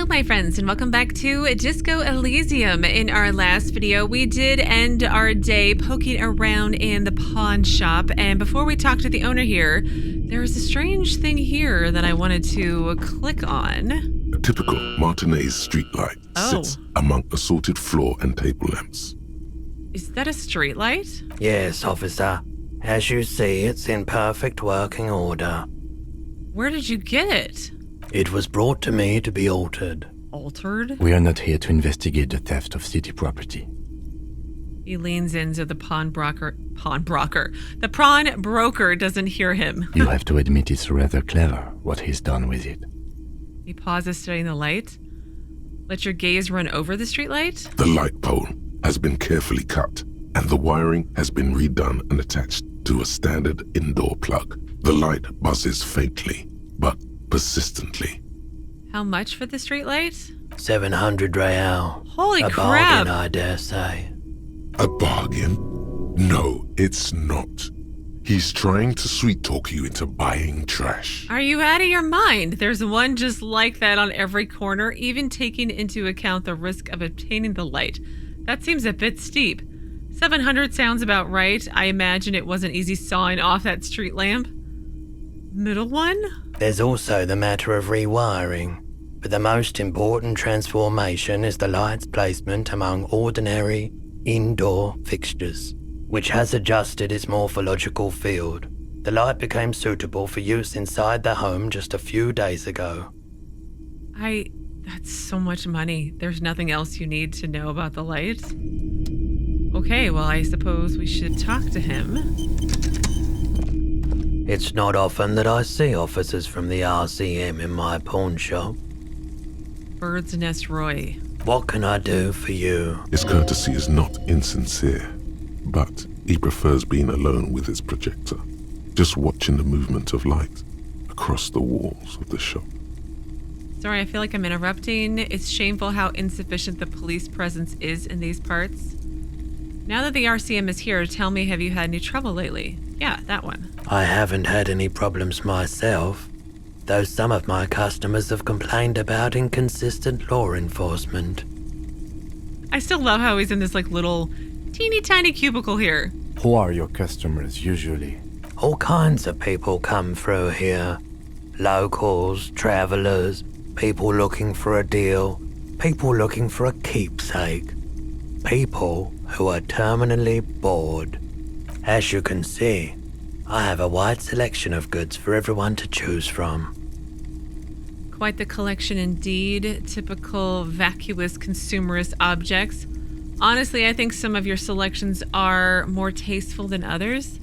Hello my friends and welcome back to Disco Elysium. In our last video we did end our day poking around in the pawn shop, and before we talked to the owner here, there is a strange thing here that I wanted to click on. A typical Martinaise streetlight sits among assorted floor and table lamps. Is that a streetlight? Yes, officer. As you see, it's in perfect working order. Where did you get it? It was brought to me to be altered. Altered? We are not here to investigate the theft of city property. He leans in so the pawn broker doesn't hear him. You have to admit it's rather clever what he's done with it. He pauses, studying the light. Let your gaze run over the streetlight. The light pole has been carefully cut, and the wiring has been redone and attached to a standard indoor plug. The light buzzes faintly, but persistently. How much for the streetlight? 700 real. Holy a crap! Bargain, I dare say. A bargain? No, it's not. He's trying to sweet-talk you into buying trash. Are you out of your mind? There's one just like that on every corner, even taking into account the risk of obtaining the light. That seems a bit steep. 700 sounds about right. I imagine it wasn't easy sawing off that street lamp. Middle one? There's also the matter of rewiring, but the most important transformation is the light's placement among ordinary indoor fixtures, which has adjusted its morphological field. The light became suitable for use inside the home just a few days ago. That's so much money. There's nothing else you need to know about the light? Okay, well, I suppose we should talk to him. It's not often that I see officers from the RCM in my pawn shop. Bird's Nest Roy. What can I do for you? His courtesy is not insincere, but he prefers being alone with his projector, just watching the movement of light across the walls of the shop. Sorry, I feel like I'm interrupting. It's shameful how insufficient the police presence is in these parts. Now that the RCM is here, tell me, have you had any trouble lately? Yeah, that one. I haven't had any problems myself, though some of my customers have complained about inconsistent law enforcement. I still love how he's in this little teeny tiny cubicle here. Who are your customers usually? All kinds of people come through here. Locals, travelers, people looking for a deal, people looking for a keepsake, people who are terminally bored. As you can see, I have a wide selection of goods for everyone to choose from. Quite the collection indeed. Typical vacuous consumerist objects. Honestly, I think some of your selections are more tasteful than others.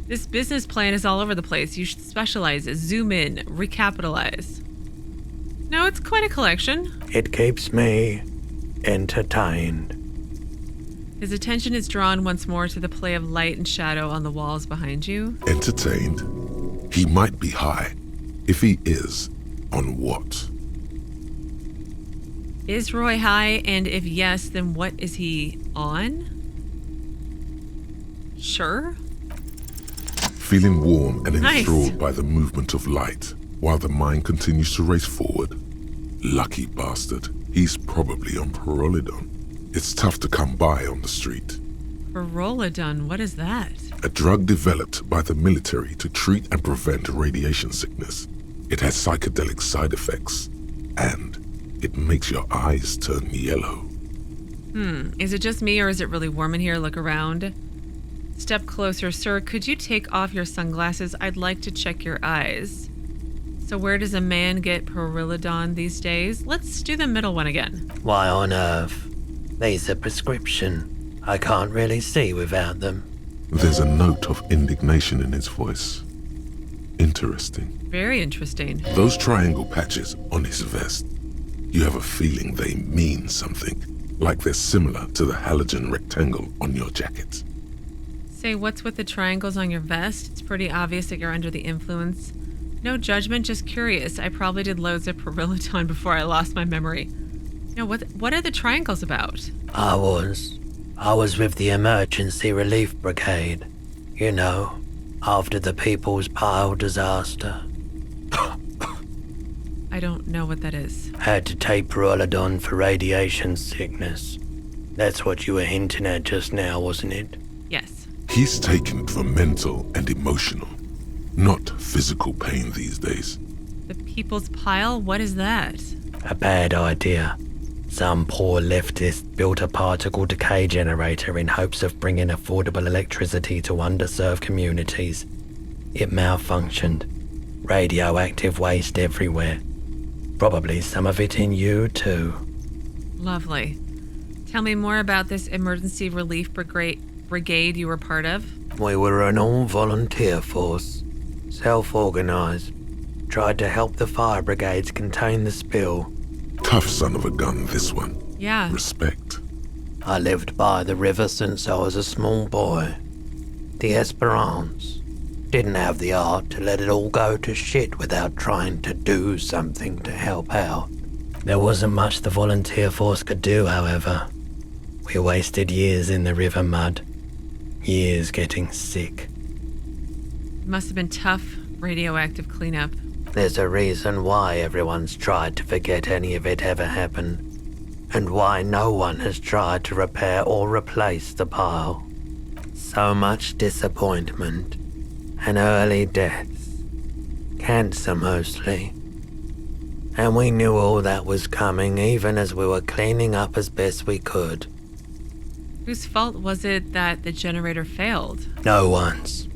This business plan is all over the place. You should specialize, zoom in, recapitalize. No, it's quite a collection. It keeps me entertained. His attention is drawn once more to the play of light and shadow on the walls behind you. Entertained? He might be high. If he is, on what? Is Roy high? And if yes, then what is he on? Sure. Feeling warm and Nice. enthralled by the movement of light, while the mind continues to race forward. Lucky bastard. He's probably on Pyrrolidon. It's tough to come by on the street. Pyrrolidon, what is that? A drug developed by the military to treat and prevent radiation sickness. It has psychedelic side effects, and it makes your eyes turn yellow. Is it just me or is it really warm in here? Look around. Step closer, sir. Could you take off your sunglasses? I'd like to check your eyes. So where does a man get Pyrrolidon these days? Let's do the middle one again. Why on earth? These are prescription. I can't really see without them. There's a note of indignation in his voice. Interesting. Very interesting. Those triangle patches on his vest, you have a feeling they mean something, like they're similar to the halogen rectangle on your jacket. Say, what's with the triangles on your vest? It's pretty obvious that you're under the influence. No judgment, just curious. I probably did loads of Pyrrolidon before I lost my memory. No, what are the triangles about? I was with the Emergency Relief Brigade. You know, after the People's Pile disaster. I don't know what that is. Had to take Pyrrolidon for radiation sickness. That's what you were hinting at just now, wasn't it? Yes. He's taken it for mental and emotional, not physical pain these days. The People's Pile? What is that? A bad idea. Some poor leftist built a particle decay generator in hopes of bringing affordable electricity to underserved communities. It malfunctioned. Radioactive waste everywhere. Probably some of it in you, too. Lovely. Tell me more about this emergency relief brigade you were part of. We were an all-volunteer force. Self-organized. Tried to help the fire brigades contain the spill. Tough son of a gun, this one. Yeah. Respect. I lived by the river since I was a small boy. The Esperance. Didn't have the art to let it all go to shit without trying to do something to help out. There wasn't much the volunteer force could do, however. We wasted years in the river mud. Years getting sick. It must have been tough radioactive cleanup. There's a reason why everyone's tried to forget any of it ever happened, and why no one has tried to repair or replace the pile. So much disappointment, and early deaths. Cancer mostly. And we knew all that was coming even as we were cleaning up as best we could. Whose fault was it that the generator failed? No one's.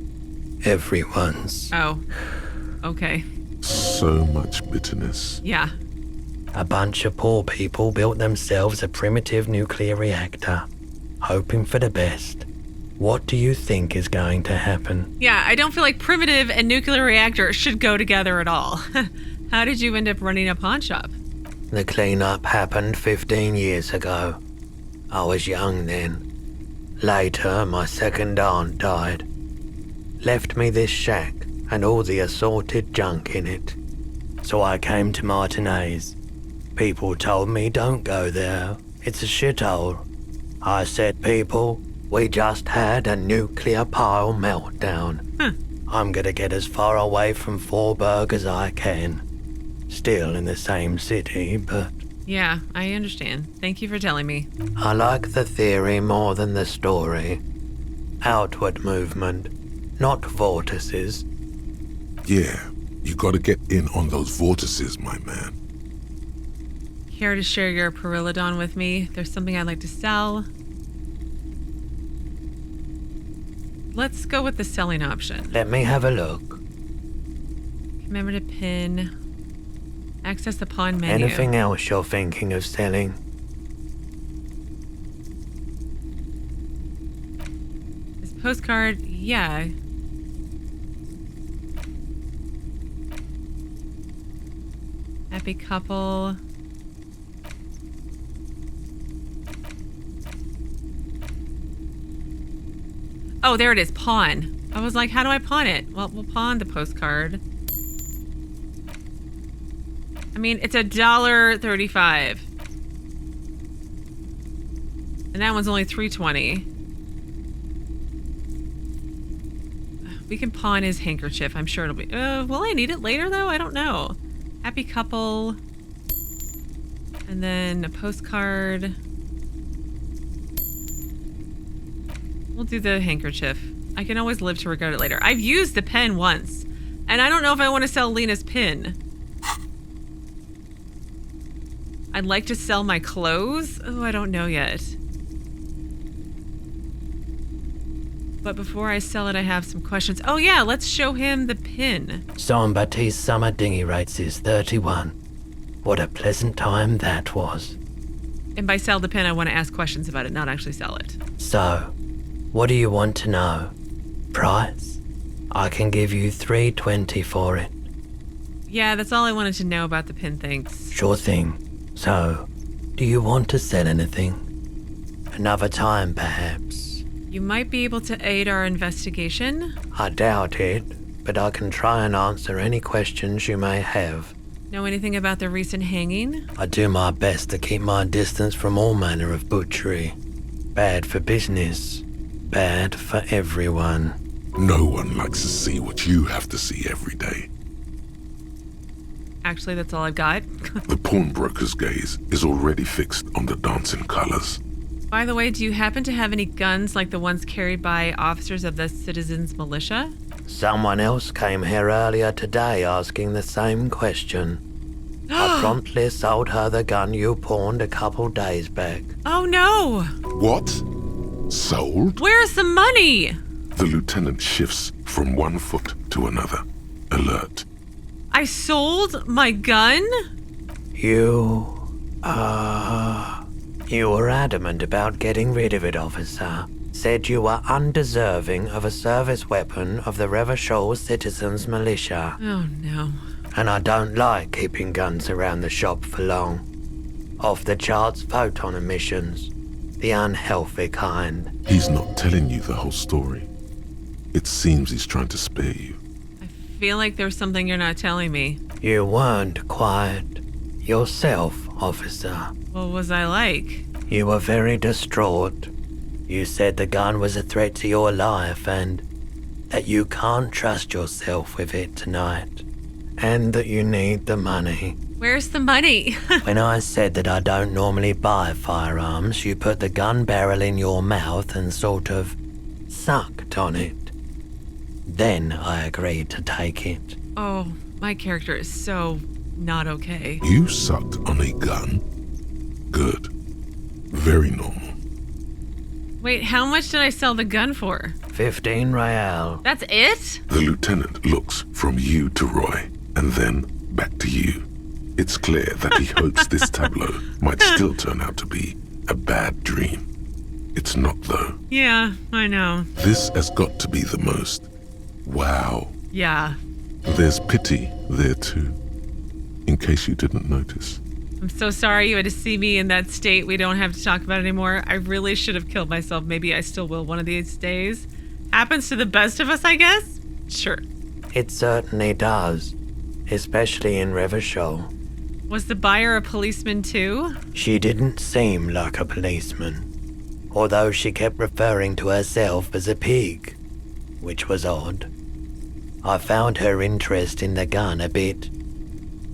Everyone's. Oh. Okay. So much bitterness. Yeah. A bunch of poor people built themselves a primitive nuclear reactor, hoping for the best. What do you think is going to happen? Yeah, I don't feel like primitive and nuclear reactor should go together at all. How did you end up running a pawn shop? The cleanup happened 15 years ago. I was young then. Later, my second aunt died. Left me this shack and all the assorted junk in it. So I came to Martinaise. People told me don't go there. It's a shithole. I said, people, we just had a nuclear pile meltdown. I'm gonna get as far away from Forburg as I can. Still in the same city, but... Yeah, I understand. Thank you for telling me. I like the theory more than the story. Outward movement, not vortices. Yeah, you gotta get in on those vortices, my man. Care to share your Pyrrolidon with me? There's something I'd like to sell. Let's go with the selling option. Let me have a look. Commemorative pin. Access the pawn menu. Anything else you're thinking of selling? This postcard, yeah. Happy couple. Oh, there it is. Pawn. I was like, how do I pawn it? Well, we'll pawn the postcard. I mean, it's $1.35. And that one's only $3.20. We can pawn his handkerchief. I'm sure it'll be... will I need it later, though? I don't know. Happy couple. And then a postcard. We'll do the handkerchief. I can always live to regret it later. I've used the pen once. And I don't know if I want to sell Lena's pin. I'd like to sell my clothes. Oh, I don't know yet. But before I sell it, I have some questions. Oh yeah, let's show him the pin. Jean-Baptiste summer dinghy rates is 31. What a pleasant time that was. And by sell the pin, I want to ask questions about it, not actually sell it. So, what do you want to know? Price? I can give you $3.20 for it. Yeah, that's all I wanted to know about the pin, thanks. Sure thing. So, do you want to sell anything? Another time, perhaps? You might be able to aid our investigation. I doubt it, but I can try and answer any questions you may have. Know anything about the recent hanging? I do my best to keep my distance from all manner of butchery. Bad for business. Bad for everyone. No one likes to see what you have to see every day. Actually, that's all I've got. The pawnbroker's gaze is already fixed on the dancing colors. By the way, do you happen to have any guns like the ones carried by officers of the Citizens Militia? Someone else came here earlier today asking the same question. I promptly sold her the gun you pawned a couple days back. Oh no! What? Sold? Where's the money? The lieutenant shifts from one foot to another, alert. I sold my gun? You were adamant about getting rid of it, officer. Said you were undeserving of a service weapon of the Revachol Citizens Militia. Oh no. And I don't like keeping guns around the shop for long. Off-the-charts photon emissions. The unhealthy kind. He's not telling you the whole story. It seems he's trying to spare you. I feel like there's something you're not telling me. You weren't quiet yourself, officer. What was I like? You were very distraught. You said the gun was a threat to your life and that you can't trust yourself with it tonight. And that you need the money. Where's the money? When I said that I don't normally buy firearms, you put the gun barrel in your mouth and sort of sucked on it. Then I agreed to take it. Oh, my character is so not okay. You sucked on a gun? Good. Very normal. Wait, how much did I sell the gun for? 15 real. That's it? The lieutenant looks from you to Roy, and then back to you. It's clear that he hopes this tableau might still turn out to be a bad dream. It's not, though. Yeah, I know. This has got to be the most. Wow. Yeah. There's pity there, too, in case you didn't notice. I'm so sorry you had to see me in that state. We don't have to talk about it anymore. I really should have killed myself. Maybe I still will one of these days. Happens to the best of us, I guess? Sure. It certainly does. Especially in Revachol. Was the buyer a policeman too? She didn't seem like a policeman. Although she kept referring to herself as a pig. Which was odd. I found her interest in the gun a bit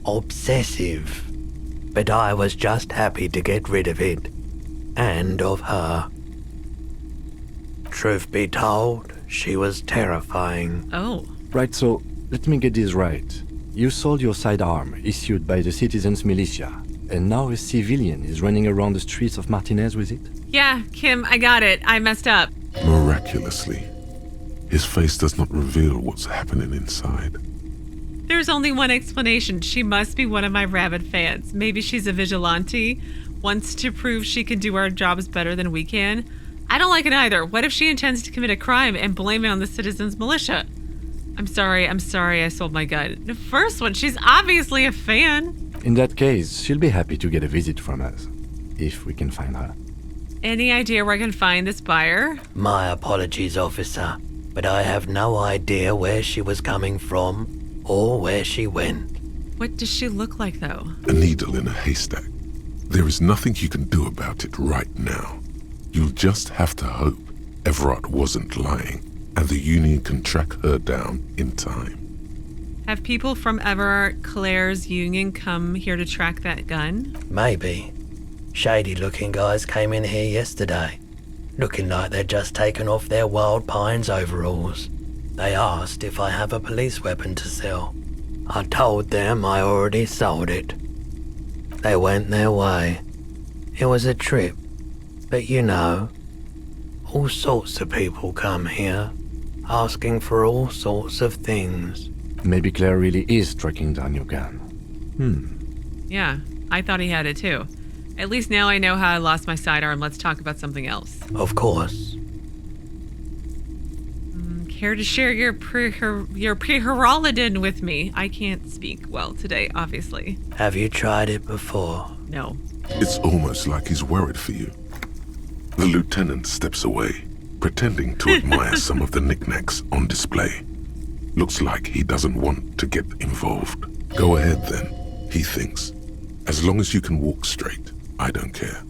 obsessive. But I was just happy to get rid of it. And of her. Truth be told, she was terrifying. Oh. Right, so let me get this right. You sold your sidearm, issued by the Citizens Militia, and now a civilian is running around the streets of Martinaise with it? Yeah, Kim, I got it. I messed up. Miraculously, his face does not reveal what's happening inside. There's only one explanation. She must be one of my rabid fans. Maybe she's a vigilante, wants to prove she can do our jobs better than we can. I don't like it either. What if she intends to commit a crime and blame it on the Citizens Militia? I'm sorry I sold my gun. The first one, she's obviously a fan. In that case, she'll be happy to get a visit from us, if we can find her. Any idea where I can find this buyer? My apologies, officer, but I have no idea where she was coming from or where she went. What does she look like, though? A needle in a haystack. There is nothing you can do about it right now. You'll just have to hope Everard wasn't lying, and the Union can track her down in time. Have people from Everard Claire's Union come here to track that gun? Maybe. Shady-looking guys came in here yesterday, looking like they'd just taken off their Wild Pines overalls. They asked if I have a police weapon to sell. I told them I already sold it. They went their way. It was a trip, but you know, all sorts of people come here, asking for all sorts of things. Maybe Claire really is tracking down your gun. Yeah, I thought he had it too. At least now I know how I lost my sidearm. Let's talk about something else. Of course. Care to share your preheroladin with me? I can't speak well today, obviously. Have you tried it before? No. It's almost like he's worried for you. The lieutenant steps away, pretending to admire some of the knickknacks on display. Looks like he doesn't want to get involved. Go ahead then, he thinks. As long as you can walk straight, I don't care.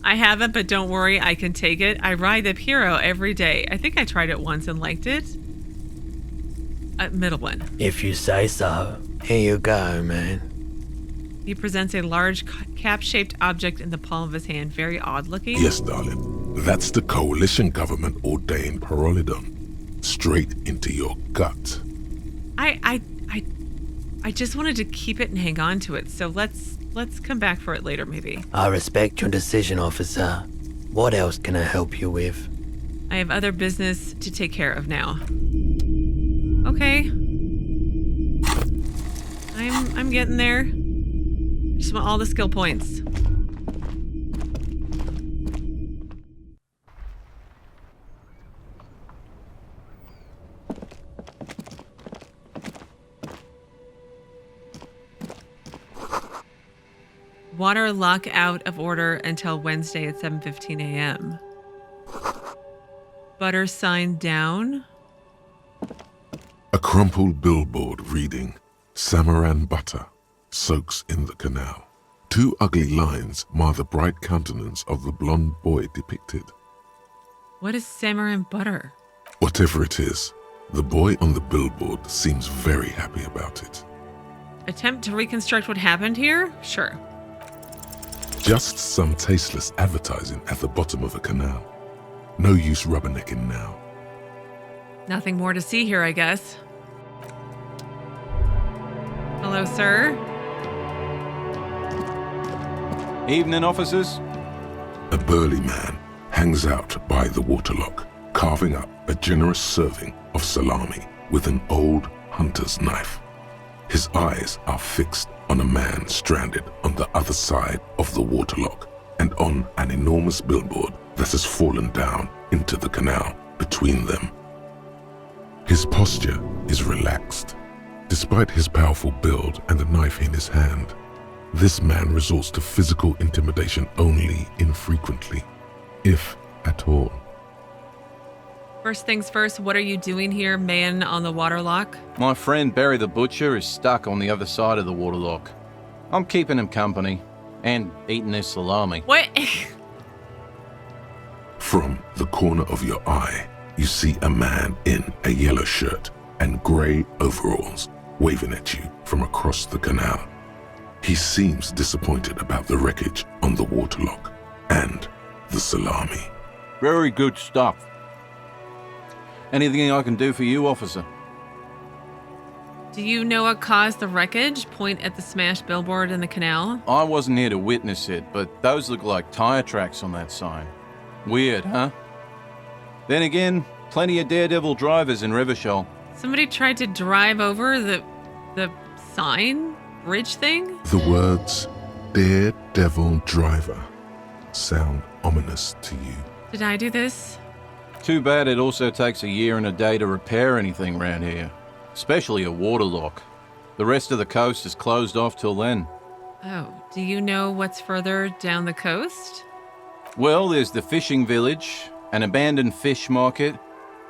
I haven't, but don't worry, I can take it. I ride the Piro every day. I think I tried it once and liked it. Middle one. If you say so. Here you go, man. He presents a large cap-shaped object in the palm of his hand. Very odd looking. Yes, darling. That's the coalition government ordained Parolidon. Straight into your gut. I just wanted to keep it and hang on to it, so let's come back for it later, maybe. I respect your decision, officer. What else can I help you with? I have other business to take care of now. Okay. I'm getting there. I just want all the skill points. Water lock out of order until Wednesday at 7:15 a.m. Butter sign down. A crumpled billboard reading, Samaran butter soaks in the canal. Two ugly lines mar the bright countenance of the blonde boy depicted. What is Samaran butter? Whatever it is, the boy on the billboard seems very happy about it. Attempt to reconstruct what happened here? Sure. Just some tasteless advertising at the bottom of a canal. No use rubbernecking now. Nothing more to see here, I guess. Hello, sir. Evening, officers. A burly man hangs out by the waterlock, carving up a generous serving of salami with an old hunter's knife. His eyes are fixed on a man stranded on the other side of the waterlock and on an enormous billboard that has fallen down into the canal between them. His posture is relaxed. Despite his powerful build and a knife in his hand, this man resorts to physical intimidation only infrequently, if at all. First things first, what are you doing here, man on the waterlock? My friend Barry the Butcher is stuck on the other side of the waterlock. I'm keeping him company and eating his salami. What? From the corner of your eye, you see a man in a yellow shirt and grey overalls waving at you from across the canal. He seems disappointed about the wreckage on the waterlock and the salami. Very good stuff. Anything I can do for you, officer? Do you know what caused the wreckage? Point at the smashed billboard in the canal. I wasn't here to witness it, but those look like tire tracks on that sign. Weird, huh? Then again, plenty of daredevil drivers in Revachol. Somebody tried to drive over the sign bridge thing? The words "Daredevil Driver" sound ominous to you. Did I do this? Too bad it also takes a year and a day to repair anything around here, especially a waterlock. The rest of the coast is closed off till then. Oh, do you know what's further down the coast? Well, there's the fishing village, an abandoned fish market,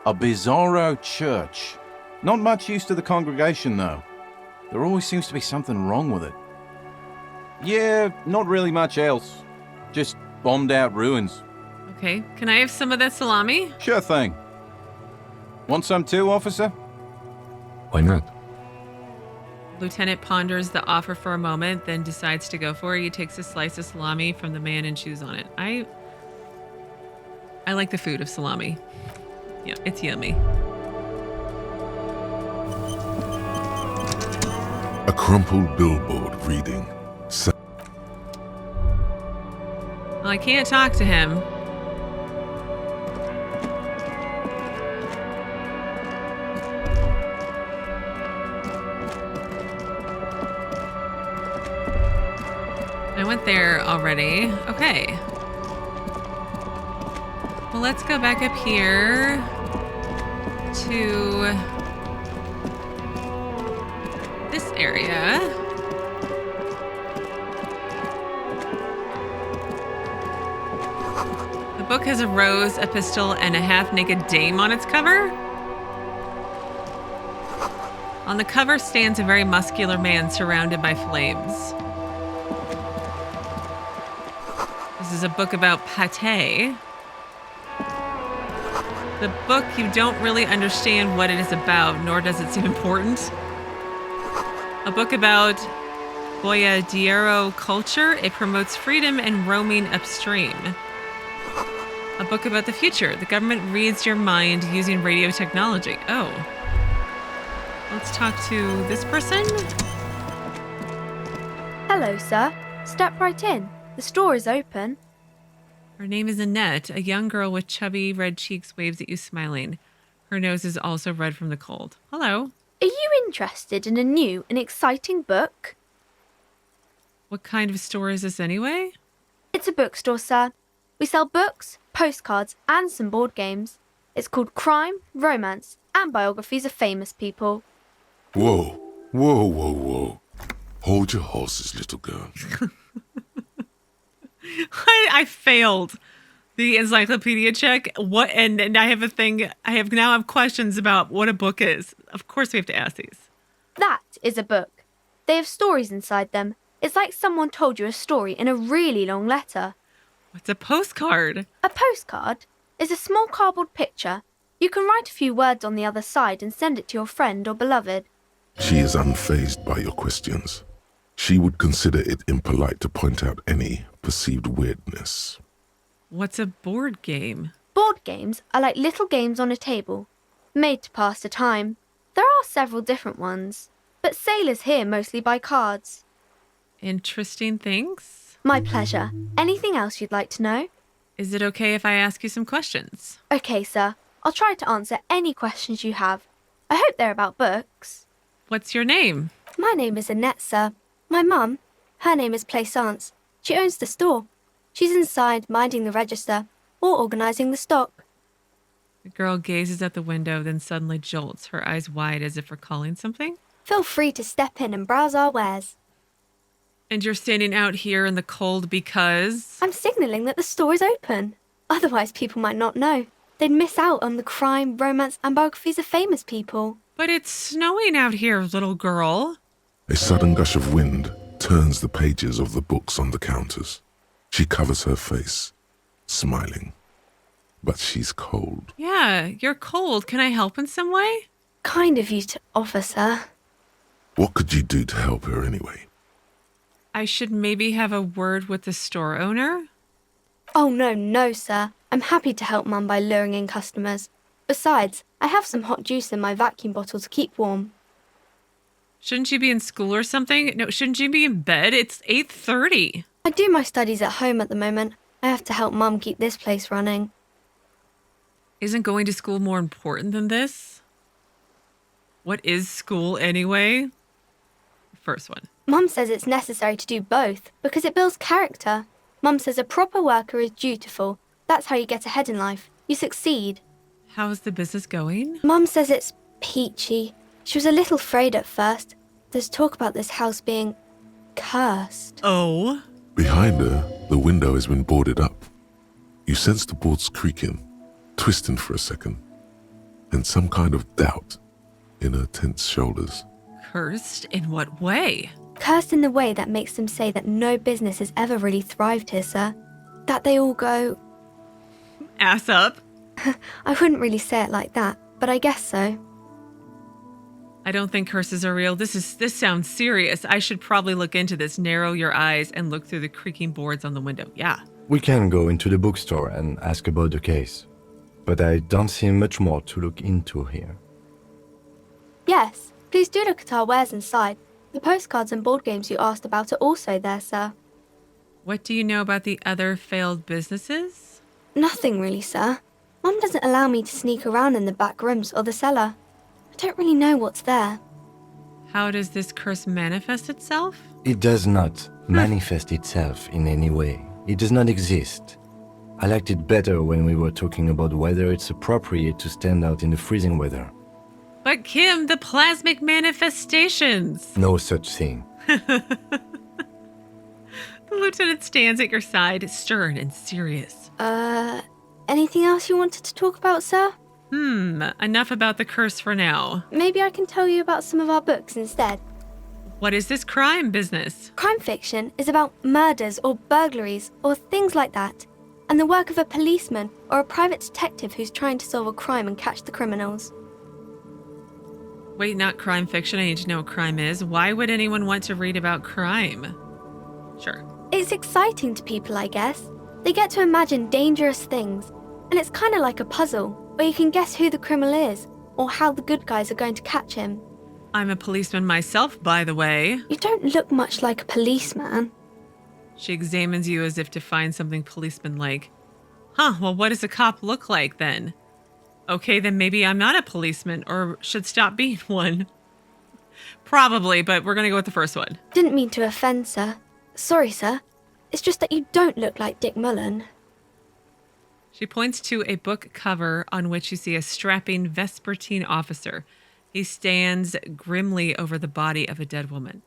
a bizarro church. Not much use to the congregation, though. There always seems to be something wrong with it. Yeah, not really much else. Just bombed out ruins. Okay, can I have some of that salami? Sure thing. Want some too, officer? Why not? Lieutenant ponders the offer for a moment, then decides to go for it. He takes a slice of salami from the man and chews on it. I like the food of salami. Yeah, it's yummy. A crumpled billboard reading, Well, I can't talk to him. I went there already. Okay. Well, let's go back up here to this area. The book has a rose, a pistol, and a half-naked dame on its cover. On the cover stands a very muscular man surrounded by flames. This is a book about pate. The book, you don't really understand what it is about, nor does it seem important. A book about Boyadero culture. It promotes freedom and roaming upstream. A book about the future. The government reads your mind using radio technology. Oh. Let's talk to this person. Hello, sir. Step right in. The store is open. Her name is Annette. A young girl with chubby red cheeks waves at you smiling. Her nose is also red from the cold. Hello. Are you interested in a new and exciting book? What kind of store is this anyway? It's a bookstore, sir. We sell books, postcards, and some board games. It's called Crime, Romance, and Biographies of Famous People. Whoa, whoa, whoa, whoa. Hold your horses, little girl. I failed the encyclopedia check. What? And I have a thing. I now have questions about what a book is. Of course, we have to ask these. That is a book. They have stories inside them. It's like someone told you a story in a really long letter. What's a postcard? A postcard is a small cardboard picture. You can write a few words on the other side and send it to your friend or beloved. She is unfazed by your questions. She would consider it impolite to point out any perceived weirdness. What's a board game? Board games are like little games on a table, made to pass the time. There are several different ones, but sailors here mostly buy cards. Interesting things. My pleasure. Anything else you'd like to know? Is it okay if I ask you some questions? Okay, sir. I'll try to answer any questions you have. I hope they're about books. What's your name? My name is Annette, sir. My mum, her name is Plaisance. She owns the store. She's inside minding the register or organising the stock. The girl gazes at the window, then suddenly jolts, her eyes wide as if recalling something. Feel free to step in and browse our wares. And you're standing out here in the cold because? I'm signalling that the store is open. Otherwise, people might not know. They'd miss out on the crime, romance, and biographies of famous people. But it's snowing out here, little girl. A sudden gush of wind turns the pages of the books on the counters. She covers her face, smiling. But she's cold. Yeah, you're cold. Can I help in some way? Kind of you to offer, sir. What could you do to help her anyway? I should maybe have a word with the store owner? Oh, no, sir. I'm happy to help Mum by luring in customers. Besides, I have some hot juice in my vacuum bottle to keep warm. Shouldn't you be in school or something? No, shouldn't you be in bed? It's 8:30. I do my studies at home at the moment. I have to help Mum keep this place running. Isn't going to school more important than this? What is school anyway? First one. Mum says it's necessary to do both because it builds character. Mum says a proper worker is dutiful. That's how you get ahead in life. You succeed. How's the business going? Mum says it's peachy. She was a little afraid at first. There's talk about this house being cursed. Oh? Behind her, the window has been boarded up. You sense the boards creaking, twisting for a second, and some kind of doubt in her tense shoulders. Cursed? In what way? Cursed in the way that makes them say that no business has ever really thrived here, sir. That they all go... Ass up? I wouldn't really say it like that, but I guess so. I don't think curses are real. This sounds serious. I should probably look into this. Narrow your eyes and look through the creaking boards on the window. Yeah. We can go into the bookstore and ask about the case, but I don't see much more to look into here. Yes, please do look at our wares inside. The postcards and board games you asked about are also there, sir. What do you know about the other failed businesses? Nothing really, sir. Mum doesn't allow me to sneak around in the back rooms or the cellar. I don't really know what's there. How does this curse manifest itself? It does not manifest itself in any way. It does not exist. I liked it better when we were talking about whether it's appropriate to stand out in the freezing weather. But Kim, the plasmic manifestations. No such thing. The lieutenant stands at your side, stern and serious. Anything else you wanted to talk about, sir? Enough about the curse for now. Maybe I can tell you about some of our books instead. What is this crime business? Crime fiction is about murders or burglaries or things like that, and the work of a policeman or a private detective who's trying to solve a crime and catch the criminals. Wait, not crime fiction. I need to know what crime is. Why would anyone want to read about crime? Sure. It's exciting to people, I guess. They get to imagine dangerous things, and it's kind of like a puzzle, where you can guess who the criminal is, or how the good guys are going to catch him. I'm a policeman myself, by the way. You don't look much like a policeman. She examines you as if to find something policeman-like. Huh, well, what does a cop look like, then? Okay, then maybe I'm not a policeman, or should stop being one. Probably, but we're gonna go with the first one. Didn't mean to offend, sir. Sorry, sir. It's just that you don't look like Dick Mullen. She points to a book cover on which you see a strapping Vespertine officer. He stands grimly over the body of a dead woman.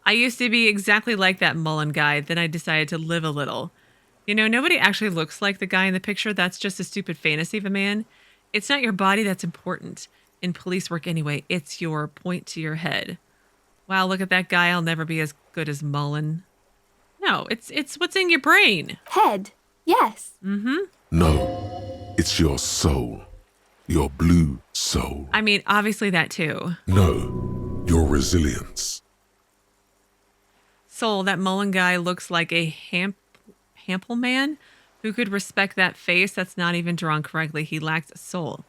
I used to be exactly like that Mullen guy, then I decided to live a little. You know, nobody actually looks like the guy in the picture. That's just a stupid fantasy of a man. It's not your body that's important. In police work anyway, it's your point to your head. Wow, look at that guy. I'll never be as good as Mullen. No, it's what's in your brain. Head? Yes. Mm-hmm. No, it's your soul. Your blue soul. I mean, obviously that too. No, your resilience. Soul, that Mullen guy looks like a Hample man who could respect that face that's not even drawn correctly. He lacks a soul.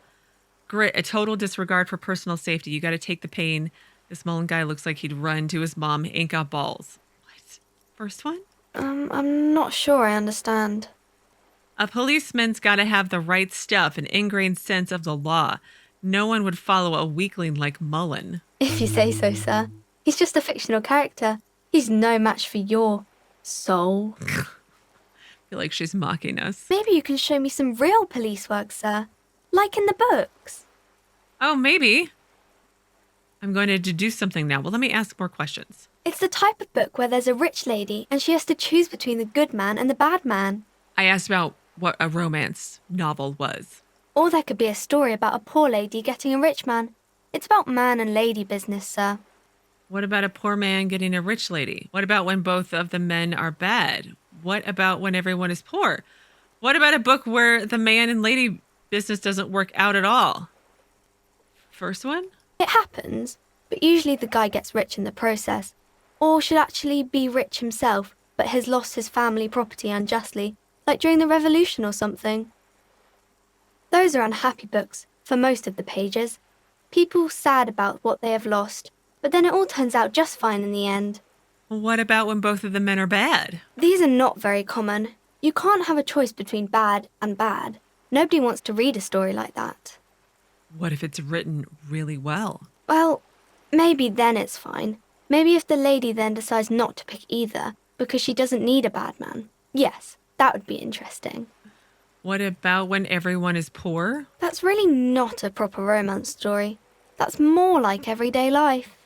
Grit, a total disregard for personal safety. You got to take the pain. This Mullen guy looks like he'd run to his mom. Ain't got balls. What? First one? I'm not sure I understand. A policeman's got to have the right stuff, an ingrained sense of the law. No one would follow a weakling like Mullen. If you say so, sir. He's just a fictional character. He's no match for your soul. I feel like she's mocking us. Maybe you can show me some real police work, sir. Like in the books. Oh, maybe. I'm going to deduce something now. Well, let me ask more questions. It's the type of book where there's a rich lady and she has to choose between the good man and the bad man. I asked about what a romance novel was. Or there could be a story about a poor lady getting a rich man. It's about man and lady business, sir. What about a poor man getting a rich lady? What about when both of the men are bad? What about when everyone is poor? What about a book where the man and lady business doesn't work out at all? First one? It happens, but usually the guy gets rich in the process. Or should actually be rich himself, but has lost his family property unjustly, like during the revolution or something. Those are unhappy books, for most of the pages. People sad about what they have lost, but then it all turns out just fine in the end. What about when both of the men are bad? These are not very common. You can't have a choice between bad and bad. Nobody wants to read a story like that. What if it's written really well? Well, maybe then it's fine. Maybe if the lady then decides not to pick either, because she doesn't need a bad man. Yes, that would be interesting. What about when everyone is poor? That's really not a proper romance story. That's more like everyday life.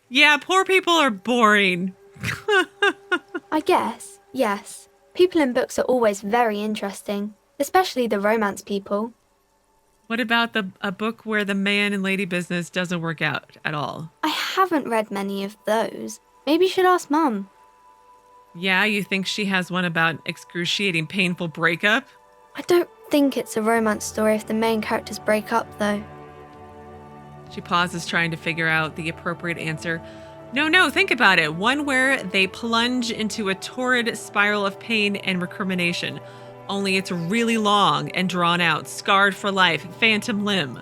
Yeah, poor people are boring. I guess, yes. People in books are always very interesting, especially the romance people. What about a book where the man and lady business doesn't work out at all? I haven't read many of those. Maybe you should ask Mum. Yeah, you think she has one about excruciating, painful breakup? I don't think it's a romance story if the main characters break up, though. She pauses, trying to figure out the appropriate answer. No, think about it. One where they plunge into a torrid spiral of pain and recrimination. Only it's really long and drawn out, scarred for life, phantom limb.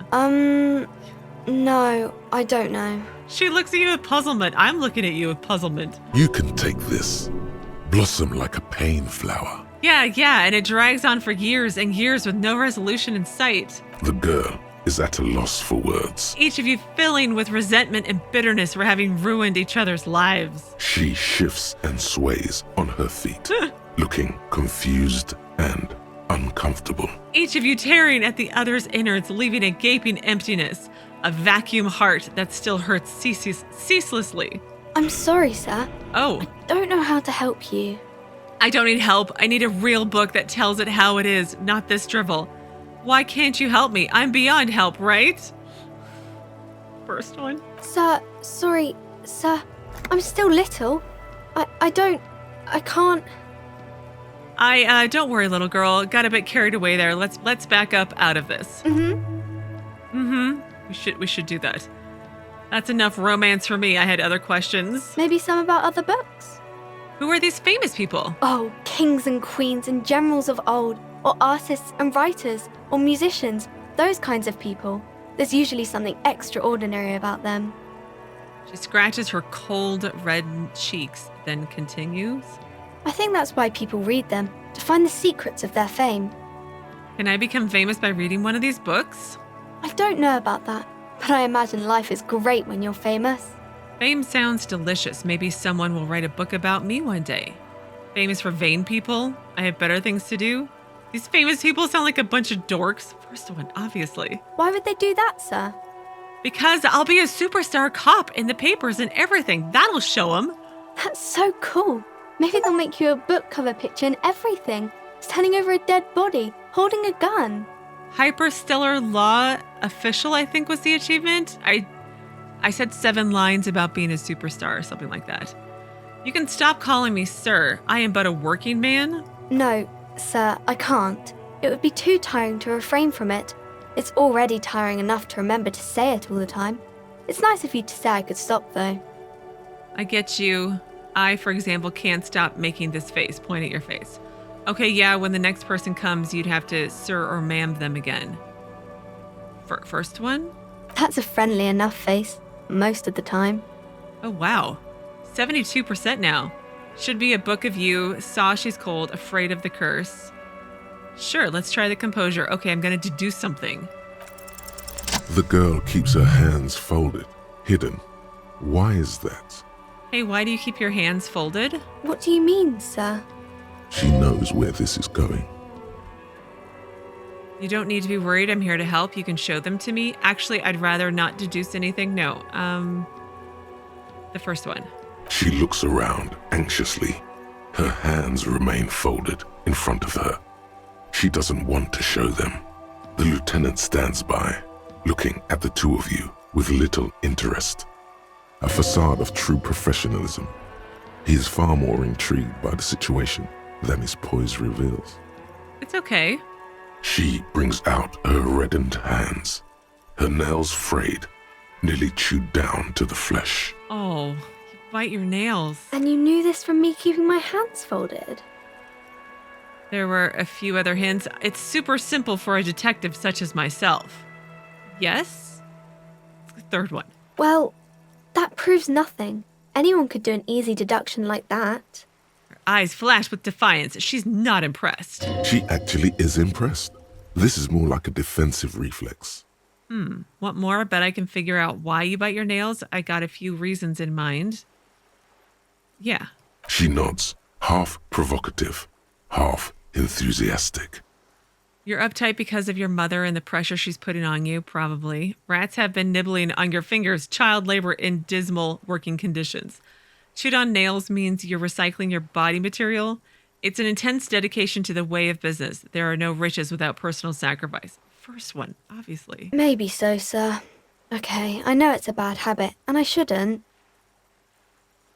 No, I don't know. She looks at you with puzzlement. I'm looking at you with puzzlement. You can take this. Blossom like a pain flower. Yeah, and it drags on for years and years with no resolution in sight. The girl is at a loss for words. Each of you filling with resentment and bitterness for having ruined each other's lives. She shifts and sways on her feet, looking confused and uncomfortable. Each of you tearing at the other's innards, leaving a gaping emptiness, a vacuum heart that still hurts ceaselessly. I'm sorry, sir. Oh. I don't know how to help you. I don't need help. I need a real book that tells it how it is, not this drivel. Why can't you help me? I'm beyond help, right? First one. Sir, sorry, sir. I'm still little. I can't. Don't worry, little girl. Got a bit carried away there. Let's back up out of this. Mm-hmm. We should do that. That's enough romance for me. I had other questions. Maybe some about other books? Who are these famous people? Oh, kings and queens and generals of old, or artists and writers, or musicians, those kinds of people. There's usually something extraordinary about them. She scratches her cold, red cheeks, then continues. I think that's why people read them, to find the secrets of their fame. Can I become famous by reading one of these books? I don't know about that, but I imagine life is great when you're famous. Fame sounds delicious. Maybe someone will write a book about me one day. Famous for vain people? I have better things to do? These famous people sound like a bunch of dorks. First one, obviously. Why would they do that, sir? Because I'll be a superstar cop in the papers and everything. That'll show them. That's so cool. Maybe they'll make you a book cover picture and everything. Standing over a dead body, holding a gun. Hyperstellar law official, I think, was the achievement. I said 7 lines about being a superstar or something like that. You can stop calling me sir. I am but a working man. No, sir, I can't. It would be too tiring to refrain from it. It's already tiring enough to remember to say it all the time. It's nice of you to say I could stop, though. I get you. I, for example, can't stop making this face. Point at your face. Okay, yeah, when the next person comes, you'd have to sir or ma'am them again. First one? That's a friendly enough face, most of the time. Oh, wow. 72% now. Should be a book of you. Saw she's cold, afraid of the curse. Sure, let's try the composure. Okay, I'm going to deduce something. The girl keeps her hands folded, hidden. Why is that? Hey, why do you keep your hands folded? What do you mean, sir? She knows where this is going. You don't need to be worried. I'm here to help. You can show them to me. Actually, I'd rather not deduce anything. No. The first one. She looks around anxiously. Her hands remain folded in front of her. She doesn't want to show them. The lieutenant stands by, looking at the two of you with little interest. A facade of true professionalism. He is far more intrigued by the situation than his poise reveals. It's okay. She brings out her reddened hands, her nails frayed, nearly chewed down to the flesh. Oh, you bite your nails. And you knew this from me keeping my hands folded? There were a few other hints. It's super simple for a detective such as myself. Yes? The third one. Well, that proves nothing. Anyone could do an easy deduction like that. Her eyes flash with defiance. She's not impressed. She actually is impressed. This is more like a defensive reflex. Want more? Bet I can figure out why you bite your nails. I got a few reasons in mind. Yeah. She nods, half provocative, half enthusiastic. You're uptight because of your mother and the pressure she's putting on you, probably. Rats have been nibbling on your fingers, child labor in dismal working conditions. Chewed on nails means you're recycling your body material. It's an intense dedication to the way of business. There are no riches without personal sacrifice. First one, obviously. Maybe so, sir. Okay, I know it's a bad habit, and I shouldn't.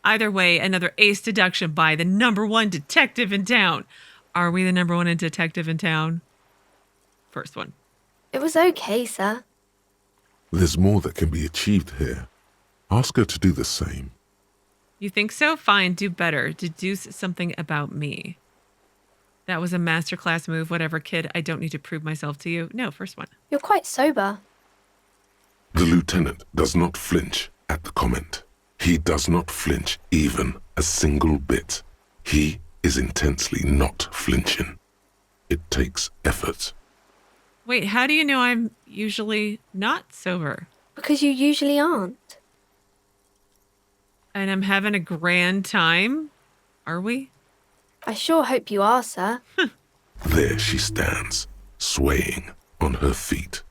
Either way, another ace deduction by the #1 detective in town. Are we the #1 detective in town? First one. It was okay, sir. There's more that can be achieved here. Ask her to do the same. You think so? Fine, do better. Deduce something about me. That was a masterclass move, whatever, kid. I don't need to prove myself to you. No, first one. You're quite sober. The lieutenant does not flinch at the comment. He does not flinch even a single bit. He is intensely not flinching. It takes effort. Wait, how do you know I'm usually not sober? Because you usually aren't. And I'm having a grand time? Are we? I sure hope you are, sir. There she stands, swaying on her feet,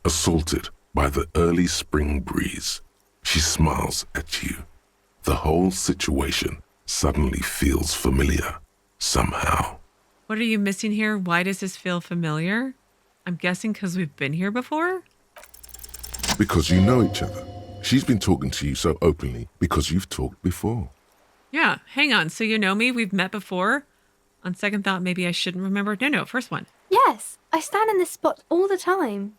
assaulted by the early spring breeze. She smiles at you. The whole situation suddenly feels familiar, somehow. What are you missing here? Why does this feel familiar? I'm guessing because we've been here before? Because you know each other. She's been talking to you so openly because you've talked before. Yeah, hang on. So you know me? We've met before? On second thought, maybe I shouldn't remember. No, first one. Yes, I stand in this spot all the time.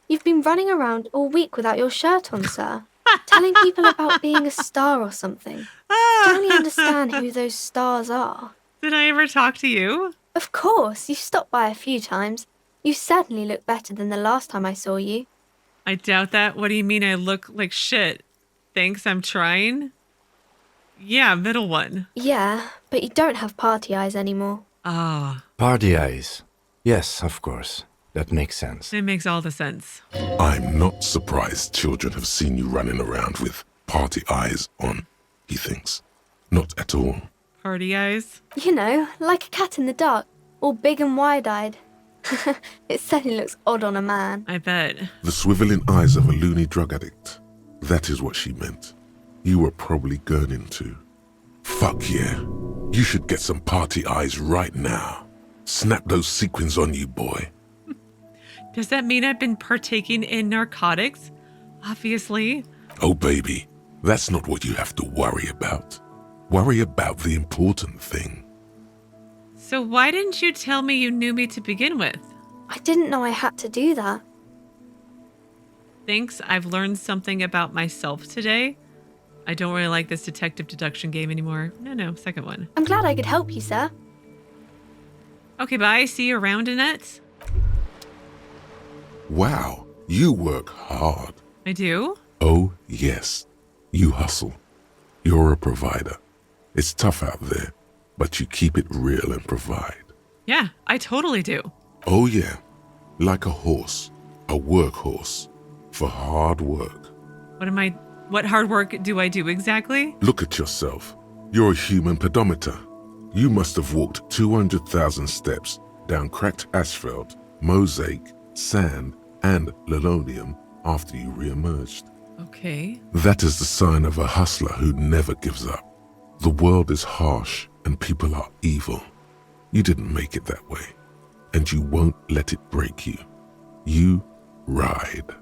You've been running around all week without your shirt on, sir. Telling people about being a star or something. Don't really understand who those stars are. Did I ever talk to you? Of course, you've stopped by a few times. You certainly look better than the last time I saw you. I doubt that. What do you mean I look like shit? Thanks, I'm trying. Yeah, middle one. Yeah, but you don't have party eyes anymore. Ah, Party eyes. Yes, of course. That makes sense. it makes all the sense. I'm not surprised children have seen you running around with party eyes on, he thinks. Not at all. Party eyes. You know, like a cat in the dark, all big and wide-eyed. It certainly looks odd on a man. I bet. The swiveling eyes of a loony drug addict. That is what she meant. You were probably gurning too. Fuck yeah. You should get some party eyes right now. Snap those sequins on you, boy. Does that mean I've been partaking in narcotics? Obviously. Oh, baby, that's not what you have to worry about. Worry about the important thing. So why didn't you tell me you knew me to begin with? I didn't know I had to do that. Thanks, I've learned something about myself today. I don't really like this detective deduction game anymore. No, second one. I'm glad I could help you, sir. Okay, bye. See you around, Annette. Wow, you work hard. I do? Oh, yes. You hustle. You're a provider. It's tough out there, but you keep it real and provide. Yeah, I totally do. Oh, yeah. Like a horse, a workhorse, for hard work. What hard work do I do exactly? Look at yourself. You're a human pedometer. You must have walked 200,000 steps down cracked asphalt, mosaic, sand, and linoleum after you re-emerged. Okay. That is the sign of a hustler who never gives up. The world is harsh and people are evil. You didn't make it that way, and you won't let it break you. You ride.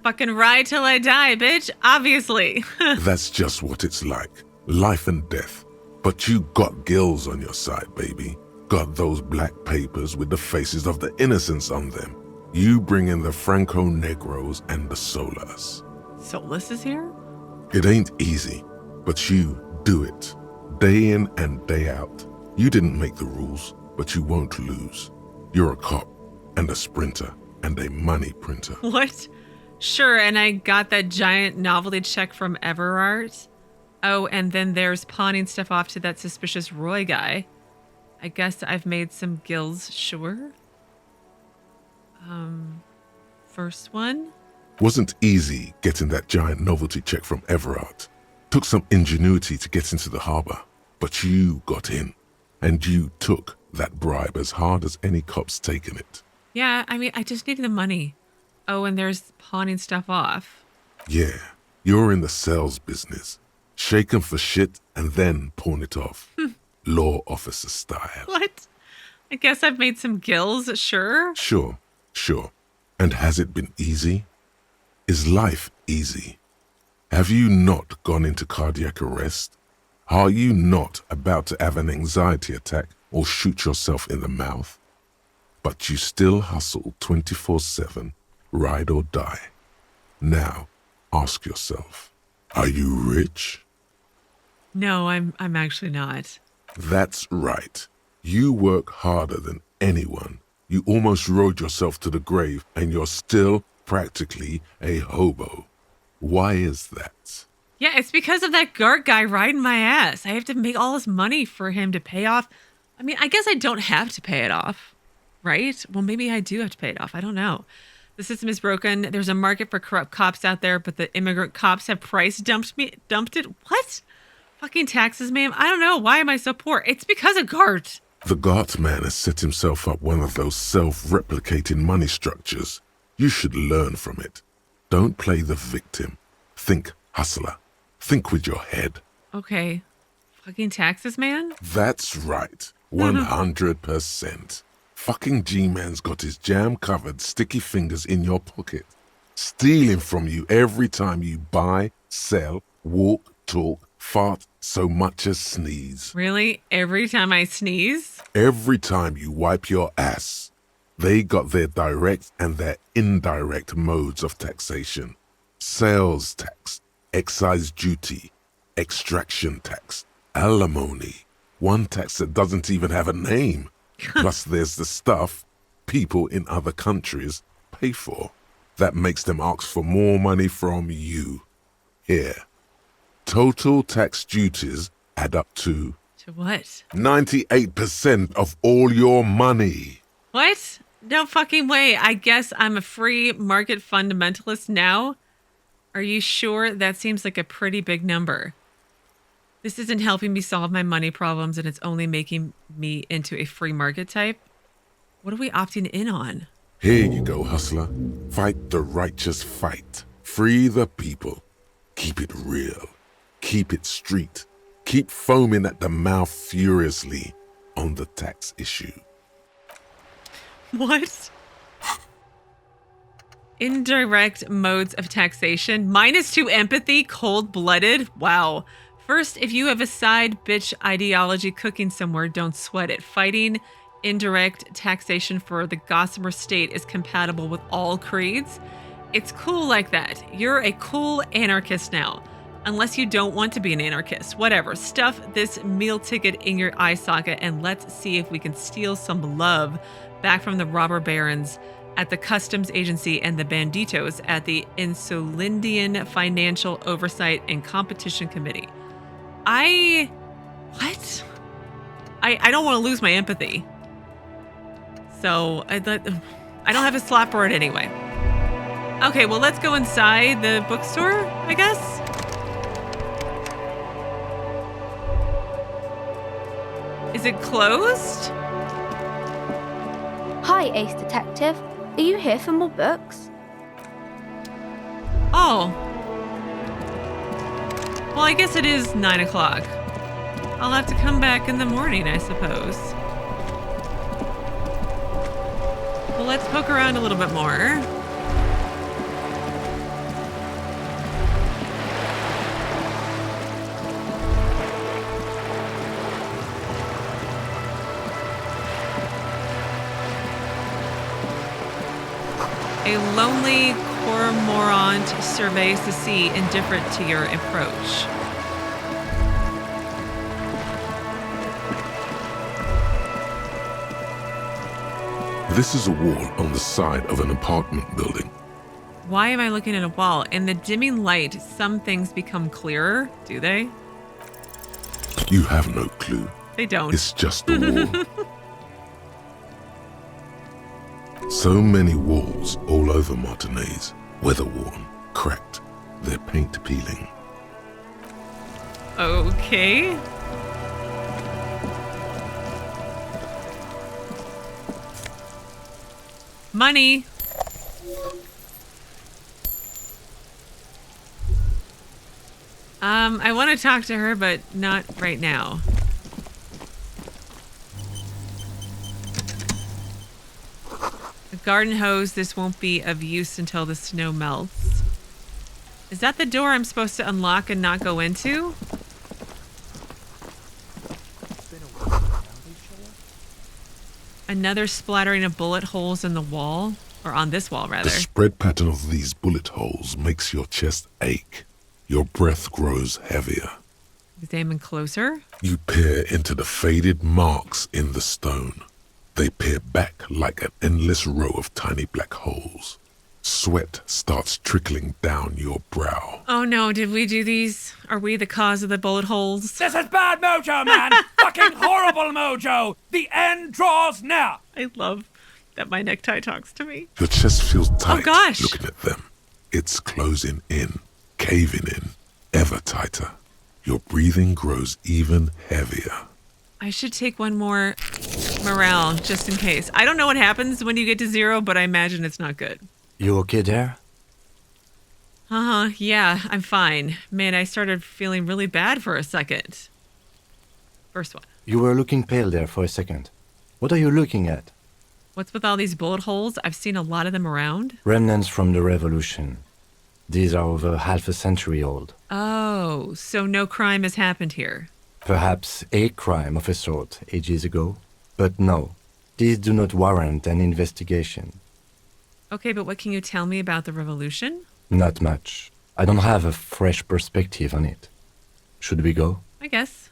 Fucking ride till I die, bitch. Obviously. That's just what it's like. Life and death. But you got gills on your side, baby. Got those black papers with the faces of the innocents on them. You bring in the Franco Negros and the Solas. Solus is here? It ain't easy, but you do it. Day in and day out. You didn't make the rules, but you won't lose. You're a cop and a sprinter and a money printer. What? Sure, and I got that giant novelty check from Everart. Oh, and then there's pawning stuff off to that suspicious Roy guy. I guess I've made some gills, sure. First one? Wasn't easy getting that giant novelty check from Everart. Took some ingenuity to get into the harbor, but you got in, and you took that bribe as hard as any cop's taken it. Yeah, I mean, I just needed the money. Oh, and there's pawning stuff off. Yeah, you're in the sales business. Shake 'em for shit and then pawn it off. Law officer style. What? I guess I've made some gills, sure. Sure. And has it been easy? Is life easy? Have you not gone into cardiac arrest? Are you not about to have an anxiety attack or shoot yourself in the mouth? But you still hustle 24/7, ride or die. Now, ask yourself, are you rich? No, I'm actually not. That's right. You work harder than anyone. You almost rode yourself to the grave and you're still practically a hobo. Why is that? Yeah, it's because of that guard guy riding my ass. I have to make all this money for him to pay off. I mean, I guess I don't have to pay it off, right? Well, maybe I do have to pay it off. I don't know. The system is broken. There's a market for corrupt cops out there, but the immigrant cops have price dumped it. What? Fucking taxes, ma'am. I don't know. Why am I so poor? It's because of Gart. The Gart man has set himself up one of those self-replicating money structures. You should learn from it. Don't play the victim. Think hustler. Think with your head. Okay. Fucking taxes, man? That's right. 100%. Fucking G-Man's got his jam-covered sticky fingers in your pocket, stealing from you every time you buy, sell, walk, talk, fart, so much as sneeze. Really? Every time I sneeze? Every time you wipe your ass. They got their direct and their indirect modes of taxation. Sales tax, excise duty, extraction tax, alimony, one tax that doesn't even have a name. Plus there's the stuff people in other countries pay for. That makes them ask for more money from you. Here. Total tax duties add up to... To what? 98% of all your money. What? No fucking way. I guess I'm a free market fundamentalist now? Are you sure? That seems like a pretty big number. This isn't helping me solve my money problems and it's only making me into a free market type. What are we opting in on? Here you go, hustler. Fight the righteous fight. Free the people. Keep it real. Keep it street. Keep foaming at the mouth furiously on the tax issue. What? Indirect modes of taxation. -2 empathy, cold-blooded. Wow. First, if you have a side bitch ideology cooking somewhere, don't sweat it. Fighting indirect taxation for the Gossamer state is compatible with all creeds. It's cool like that. You're a cool anarchist now. Unless you don't want to be an anarchist. Whatever. Stuff this meal ticket in your eye socket and let's see if we can steal some love back from the robber barons at the Customs Agency and the banditos at the Insulindian Financial Oversight and Competition Committee. What? I don't want to lose my empathy. So I don't have a slap word anyway. Okay, well, let's go inside the bookstore, I guess. Is it closed? Hi, Ace Detective. Are you here for more books? Oh. Well, I guess it is 9 o'clock. I'll have to come back in the morning, I suppose. Well, let's poke around a little bit more. A lonely cormorant surveys the sea, indifferent to your approach. This is a wall on the side of an apartment building. Why am I looking at a wall? In the dimming light, some things become clearer, do they? You have no clue. They don't. It's just a wall. So many walls all over Martinaise, weather-worn, cracked, their paint peeling. Okay. Money. I want to talk to her, but not right now. A garden hose. This won't be of use until the snow melts. Is that the door I'm supposed to unlock and not go into? Another splattering of bullet holes in the wall, or on this wall rather. The spread pattern of these bullet holes makes your chest ache. Your breath grows heavier. Examine closer. You peer into the faded marks in the stone. They peer back like an endless row of tiny black holes. Sweat starts trickling down your brow. Oh no, did we do these? Are we the cause of the bullet holes? This is bad mojo, man! Fucking horrible mojo! The end draws near! I love that my necktie talks to me. Your chest feels tight Oh gosh. looking at them. It's closing in, caving in, ever tighter. Your breathing grows even heavier. I should take one more morale just in case. I don't know what happens when you get to 0, but I imagine it's not good. You okay there? Yeah, I'm fine. Man, I started feeling really bad for a second. First one. You were looking pale there for a second. What are you looking at? What's with all these bullet holes? I've seen a lot of them around. Remnants from the revolution. These are over half a century old. Oh, so no crime has happened here. Perhaps a crime of a sort ages ago. But no, these do not warrant an investigation. Okay, but what can you tell me about the revolution? Not much. I don't have a fresh perspective on it. Should we go? I guess.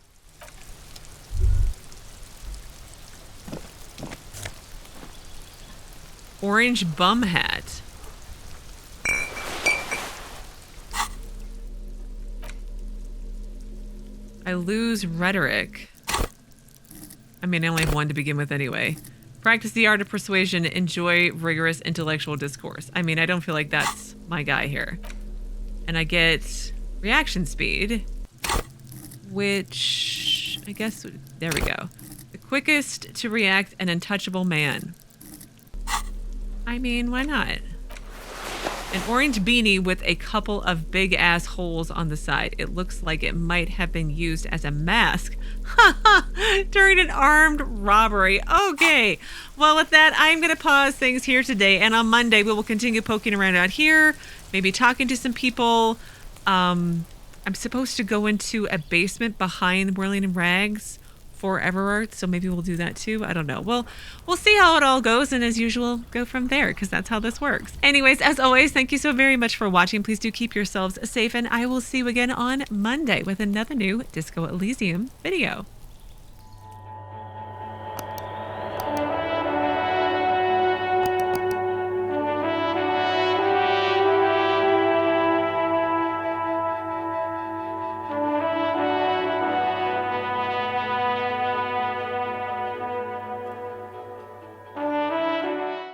Orange bum hat. I lose rhetoric. I mean, I only have one to begin with anyway. Practice the art of persuasion. Enjoy rigorous intellectual discourse. I mean, I don't feel like that's my guy here. And I get reaction speed, which I guess, there we go. The quickest to react, an untouchable man. I mean, why not? An orange beanie with a couple of big ass holes on the side. It looks like it might have been used as a mask during an armed robbery. Okay. Well, with that, I'm going to pause things here today. And on Monday, we will continue poking around out here, maybe talking to some people. I'm supposed to go into a basement behind Whirling in Rags for Everart, so maybe we'll do that too. I don't know. Well, we'll see how it all goes, and as usual, go from there, because that's how this works. Anyways, as always, thank you so very much for watching. Please do keep yourselves safe, and I will see you again on Monday with another new Disco Elysium video.